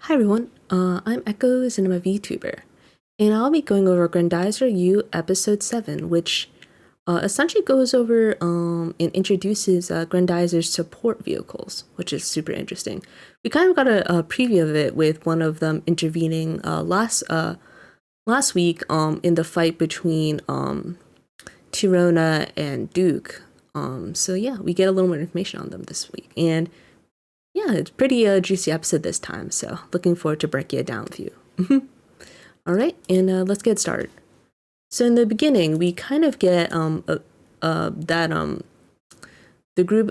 Hi everyone, I'm Echoes and I'm a VTuber, and I'll be going over Grendizer U episode 7, which essentially goes over and introduces Grendizer's support vehicles, which is super interesting. We kind of got a preview of it with one of them intervening last week in the fight between Tirona and Duke. So yeah, we get a little more information on them this week, and yeah, it's pretty juicy episode this time, so looking forward to breaking it down with you. All right, and let's get started. So in the beginning, we kind of get that the group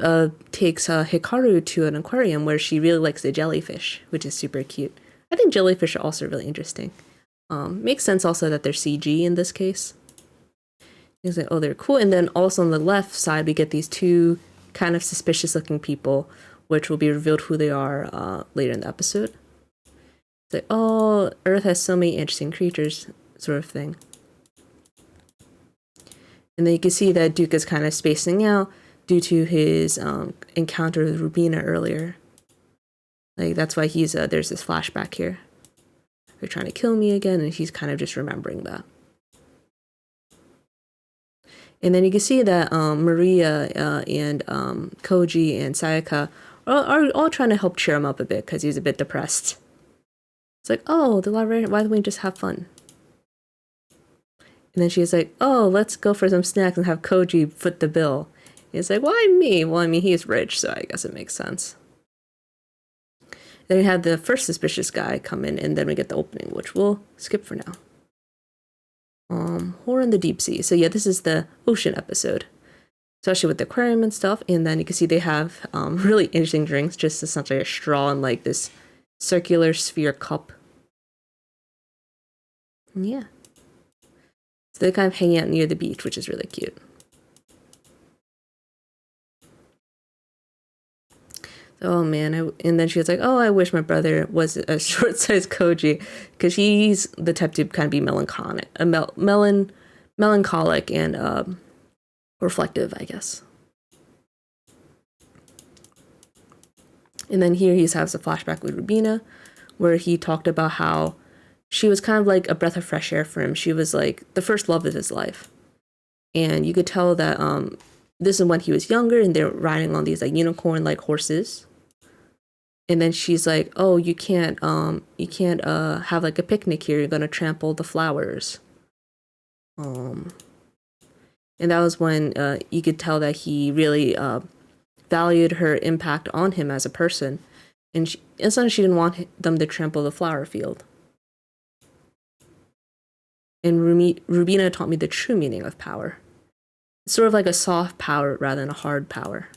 takes Hikaru to an aquarium where she really likes the jellyfish, which is super cute. I think jellyfish are also really interesting. Makes sense also that they're CG in this case. It's like, oh, they're cool. And then also on the left side, we get these two kind of suspicious looking people, which will be revealed who they are later in the episode. It's like, oh, Earth has so many interesting creatures, sort of thing. And then you can see that Duke is kind of spacing out due to his encounter with Rubina earlier. Like, that's why he's there's this flashback here. They're trying to kill me again, and he's kind of just remembering that. And then you can see that Maria and Koji and Sayaka are all trying to help cheer him up a bit because he's a bit depressed. It's like, oh, the librarian, why don't we just have fun? And then she's like, oh, let's go for some snacks and have Koji foot the bill. He's like, why me? Well, I mean, he's rich, so I guess it makes sense. Then we have the first suspicious guy come in, and then we get the opening, which we'll skip for now. Horror in the deep sea. So yeah, this is the ocean episode, especially with the aquarium and stuff. And then you can see they have really interesting drinks, just essentially a straw and like this circular sphere cup. And yeah, so they're kind of hanging out near the beach, which is really cute. Oh man, and then she was like, oh, I wish my brother was a short-sized Koji, because he's the type to kind of be melancholic and reflective, I guess. And then here he has a flashback with Rubina, where he talked about how she was kind of like a breath of fresh air for him. She was like the first love of his life. And you could tell that this is when he was younger, and they're riding on these like unicorn-like horses. And then she's like, oh, you can't have like a picnic here. You're gonna trample the flowers. And that was when you could tell that he really valued her impact on him as a person. And she didn't want them to trample the flower field. And Rubina taught me the true meaning of power. It's sort of like a soft power rather than a hard power.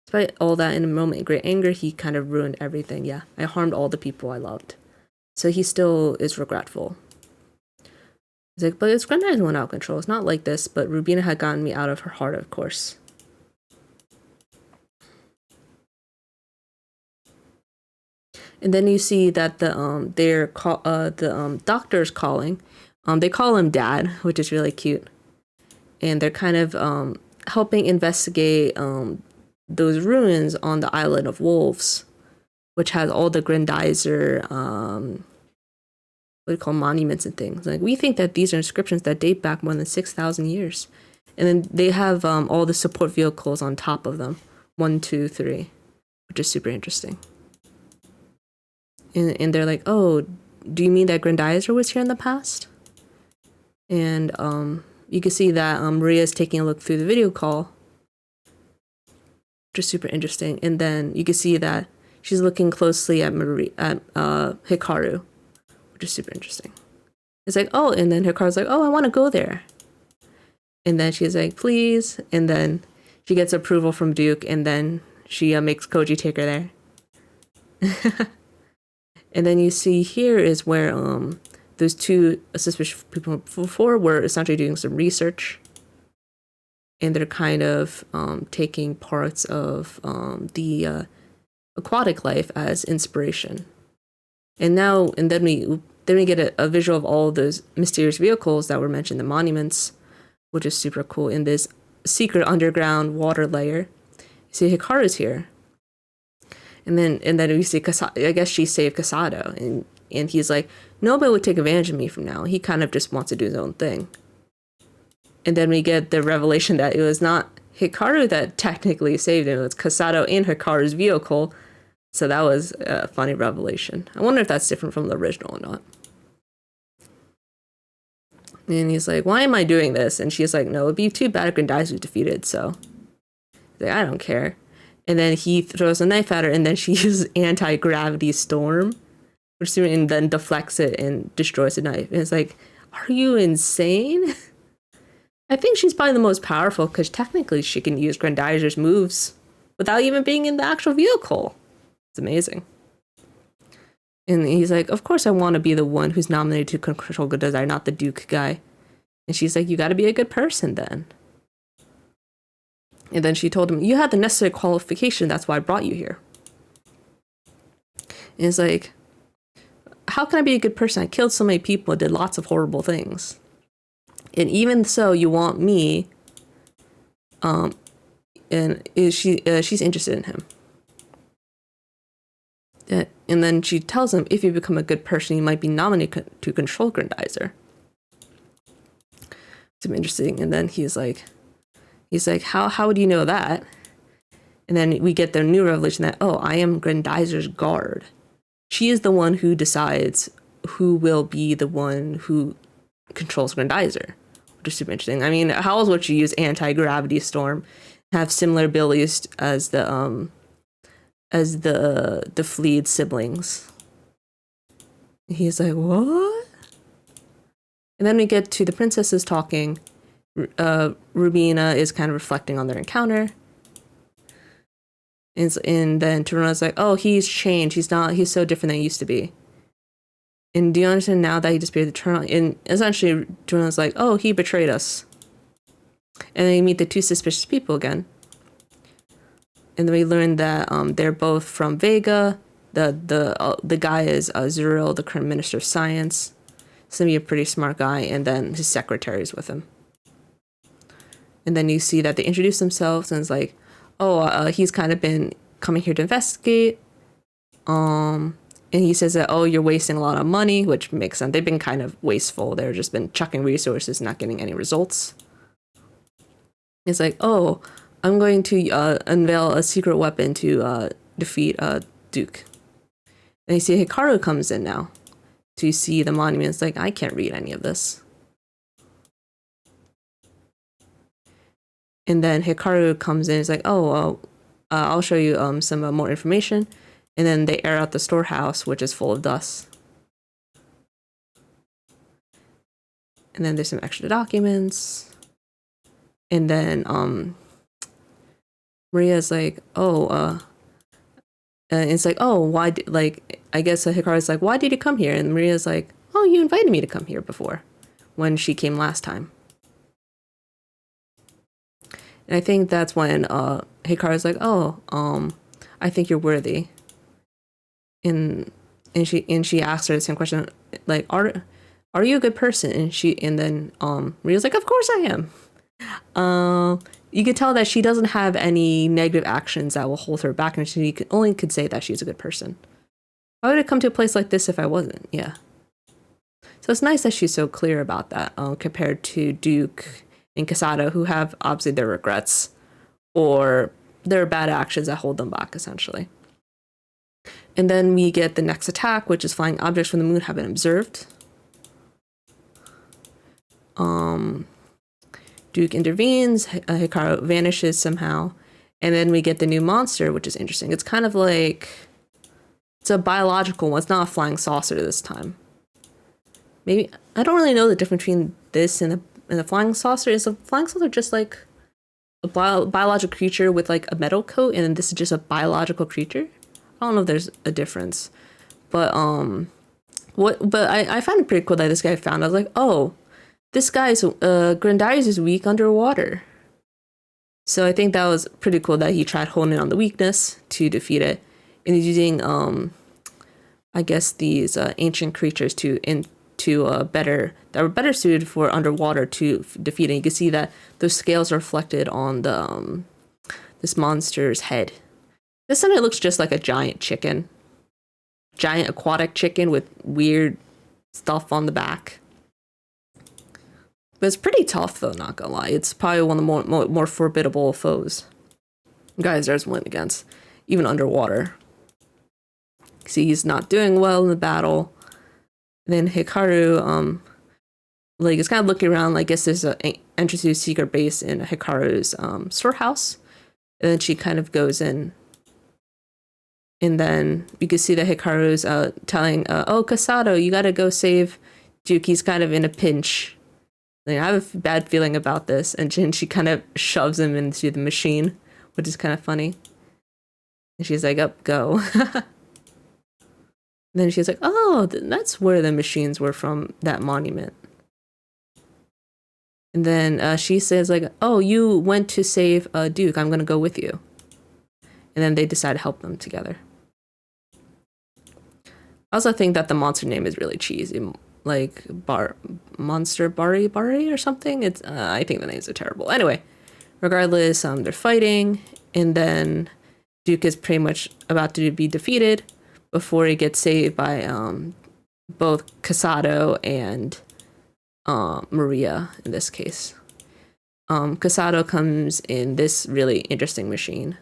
Despite all that, in a moment of great anger, he kind of ruined everything. Yeah, I harmed all the people I loved. So he still is regretful. He's like, but it's Grendizer went out of control. It's not like this, but Rubina had gotten me out of her heart, of course. And then you see that the doctor's calling. They call him Dad, which is really cute. And they're kind of helping investigate those ruins on the Island of Wolves, which has all the Grendizer, what do you call monuments and things. Like, we think that these are inscriptions that date back more than 6,000 years. And then they have all the support vehicles on top of them. 1, 2, 3, which is super interesting. And they're like, oh, do you mean that Grendizer was here in the past? And you can see that Maria's taking a look through the video call, which is super interesting. And then you can see that she's looking closely at Hikaru, which is super interesting. It's like, oh, and then Hikaru's like, oh, I want to go there. And then she's like, please. And then she gets approval from Duke, and then she makes Koji take her there. And then you see here is where those two suspicious people before were essentially doing some research. And they're kind of taking parts of the aquatic life as inspiration. And then we get a visual of all of those mysterious vehicles that were mentioned, the monuments, which is super cool in this secret underground water layer. You see Hikaru's here. And then we see Kasado. I guess she saved Kasado, and he's like, nobody would take advantage of me from now. He kind of just wants to do his own thing. And then we get the revelation that it was not Hikaru that technically saved him. It was Kasado in Hikaru's vehicle. So that was a funny revelation. I wonder if that's different from the original or not. And he's like, why am I doing this? And she's like, no, it'd be too bad if Grendizer was defeated. So he's like, I don't care. And then he throws a knife at her, and then she uses anti-gravity storm, and then deflects it and destroys the knife. And it's like, are you insane? I think she's probably the most powerful because technically she can use Grendizer's moves without even being in the actual vehicle. It's amazing. And he's like, of course I want to be the one who's nominated to control Grendizer, not the Duke guy. And she's like, you got to be a good person then. And then she told him, you had the necessary qualification, that's why I brought you here. And it's like, how can I be a good person? I killed so many people and did lots of horrible things. And even so, you want me, and she's interested in him. And then she tells him, if you become a good person, you might be nominated to control Grendizer. It's interesting. And then he's like, how would you know that? And then we get the new revelation that, oh, I am Grendizer's guard. She is the one who decides who will be the one who controls Grendizer, which is super interesting. I mean, how else would she use anti-gravity storm, have similar abilities as the fleet siblings? He's like, what? And then we get to the princesses talking. Rubina is kind of reflecting on their encounter. And then Taruna's like, oh, he's changed. He's so different than he used to be. And do you understand now that he disappeared? And essentially, Taruna's like, oh, he betrayed us. And then you meet the two suspicious people again. And then we learn that they're both from Vega. The guy is Zuriel, the current Minister of Science. He's gonna be a pretty smart guy, and then his secretary is with him. And then you see that they introduce themselves, and it's like, oh, he's kind of been coming here to investigate. And he says that, oh, you're wasting a lot of money, which makes sense. They've been kind of wasteful. They've just been chucking resources, not getting any results. It's like, oh, I'm going to unveil a secret weapon to defeat Duke. And you see Hikaru comes in now to see the monument. It's like, I can't read any of this. And then Hikaru comes in. It's like, oh, I'll show you some more information. And then they air out the storehouse, which is full of dust. And then there's some extra documents. And then Maria's like, oh, and it's like, oh, why? I guess Hikaru's like, why did you come here? And Maria's like, oh, you invited me to come here before, when she came last time. And I think that's when Hikaru's like, oh, I think you're worthy. And she asks her the same question, like, are you a good person? And then Maria's like, of course I am. You could tell that she doesn't have any negative actions that will hold her back, and she only could say that she's a good person. Why would I come to a place like this if I wasn't? Yeah. So it's nice that she's so clear about that, compared to Duke and Kasado, who have obviously their regrets or their bad actions that hold them back, essentially. And then we get the next attack, which is flying objects from the moon have been observed. Duke intervenes, Hikaru vanishes somehow, and then we get the new monster, which is interesting. It's kind of like, it's a biological one. It's not a flying saucer this time. Maybe, I don't really know the difference between this and the flying saucer. Is a flying saucer just like a biological creature with like a metal coat, and then this is just a biological creature? I don't know if there's a difference, but I found it pretty cool that this guy found. I was like, oh, this guy's Grendizer is weak underwater. So I think that was pretty cool that he tried honing in on the weakness to defeat it, and he's using I guess these ancient creatures that were better suited for underwater to defeat it. And you can see that those scales are reflected on the this monster's head. This one, it looks just like a giant chicken. Giant aquatic chicken with weird stuff on the back. But it's pretty tough, though, not gonna lie. It's probably one of the more formidable foes guys there's win against, even underwater. See, he's not doing well in the battle. Then Hikaru, like, is kind of looking around. Like, I guess there's an entrance to a secret base in Hikaru's storehouse. And then she kind of goes in. And then you can see that Hikaru's telling, oh, Kasado, you gotta go save Duke. He's kind of in a pinch. Like, I have a bad feeling about this. And then she kind of shoves him into the machine, which is kind of funny. And she's like, up, go. Then she's like, oh, that's where the machines were from, that monument. And then she says, like, oh, you went to save Duke. I'm going to go with you. And then they decide to help them together. I also think that the monster name is really cheesy. Like, Monster Bari or something. It's I think the names are terrible. Anyway, regardless, they're fighting. And then Duke is pretty much about to be defeated before he gets saved by both Kasado and Maria in this case. Kasado comes in this really interesting machine.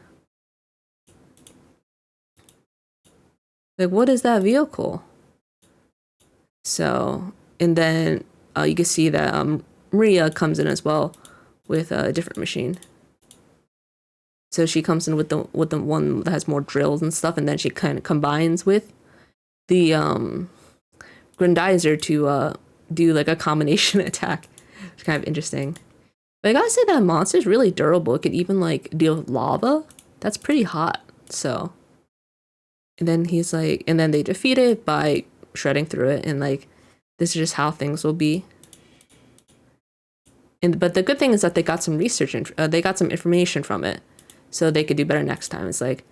Like, what is that vehicle? So, and then you can see that Maria comes in as well with a different machine. So she comes in with the one that has more drills and stuff, and then she kind of combines with the Grendizer to do like a combination attack. It's kind of interesting. But I gotta say that monster is really durable. It could even like deal with lava. That's pretty hot. So, and then he's like, and then they defeat it by shredding through it, and like this is just how things will be. And but the good thing is that they got some research and they got some information from it. So they could do better next time. It's like,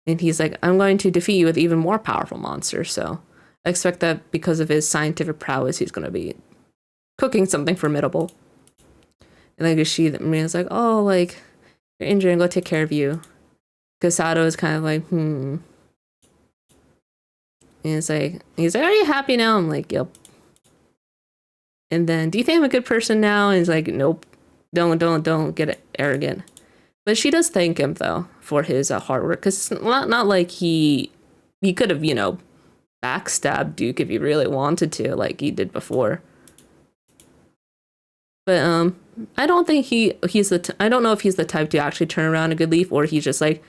and he's like, I'm going to defeat you with even more powerful monsters. So I expect that because of his scientific prowess, he's going to be cooking something formidable. And like she, Maria's like, oh, like, you're injured, I'm going to take care of you. Kasado is kind of like, And he's like, are you happy now? I'm like, yep. And then, do you think I'm a good person now? And he's like, nope. Don't get arrogant. But she does thank him, though, for his hard work. Because it's not like he could have, backstabbed Duke if he really wanted to, like he did before. But I don't think I don't know if he's the type to actually turn around a good leaf, or he's just like,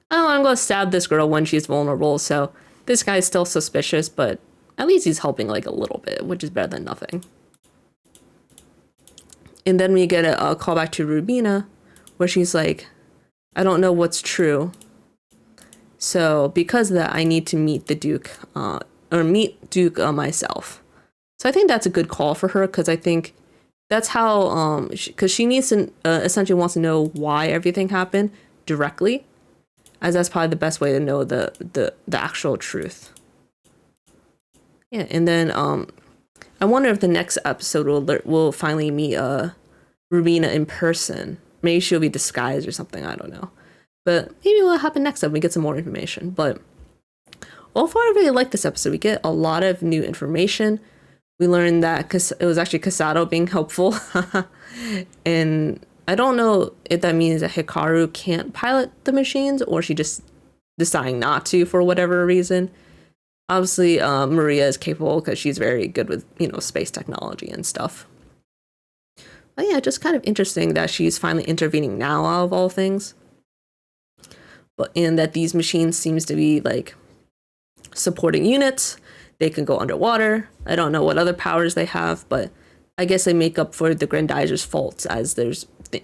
oh, I'm going to stab this girl when she's vulnerable. So this guy's still suspicious, but at least he's helping like a little bit, which is better than nothing. And then we get a call back to Rubina, where she's like, I don't know what's true. So because of that, I need to meet the Duke, meet Duke myself. So I think that's a good call for her, because I think that's how, because she needs to, essentially wants to know why everything happened directly, as that's probably the best way to know the actual truth. Yeah, and then I wonder if the next episode will finally meet Rubina in person. Maybe she'll be disguised or something, I don't know. But maybe what will happen next time we get some more information. But overall, I really like this episode. We get a lot of new information. We learned that it was actually Kasado being helpful. And I don't know if that means that Hikaru can't pilot the machines, or she just deciding not to for whatever reason. Obviously, Maria is capable because she's very good with, space technology and stuff. But yeah, just kind of interesting that she's finally intervening now, out of all things. And that these machines seems to be like supporting units. They can go underwater. I don't know what other powers they have, but I guess they make up for the Grendizer's faults, as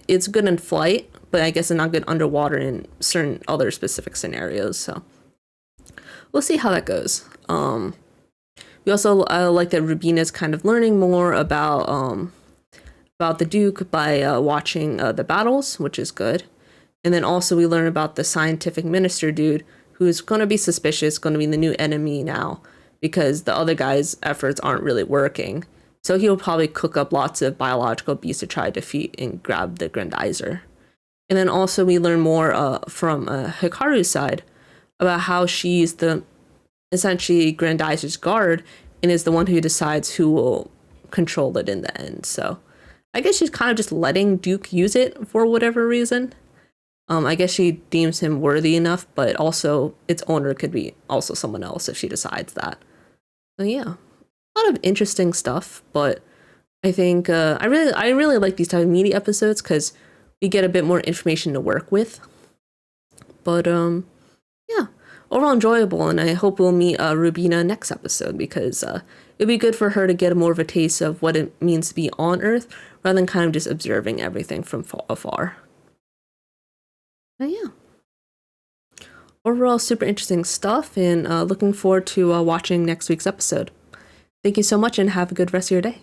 it's good in flight, but I guess it's not good underwater in certain other specific scenarios. So we'll see how that goes. We also like that Rubina's kind of learning more about the Duke by watching the battles, which is good. And then also we learn about the scientific minister dude, who's going to be suspicious, going to be the new enemy now, because the other guy's efforts aren't really working. So he'll probably cook up lots of biological beasts to try to defeat and grab the Grendizer. And then also we learn more from Hikaru's side, about how she's the essentially Grandizer's guard and is the one who decides who will control it in the end. So I guess she's kind of just letting Duke use it for whatever reason. I guess she deems him worthy enough, but also its owner could be also someone else if she decides that. So yeah, a lot of interesting stuff. But I think I really like these type of media episodes because we get a bit more information to work with. But yeah, overall enjoyable, and I hope we'll meet Rubina next episode because it'd be good for her to get more of a taste of what it means to be on Earth rather than kind of just observing everything from afar. But yeah, overall super interesting stuff, and looking forward to watching next week's episode. Thank you so much and have a good rest of your day.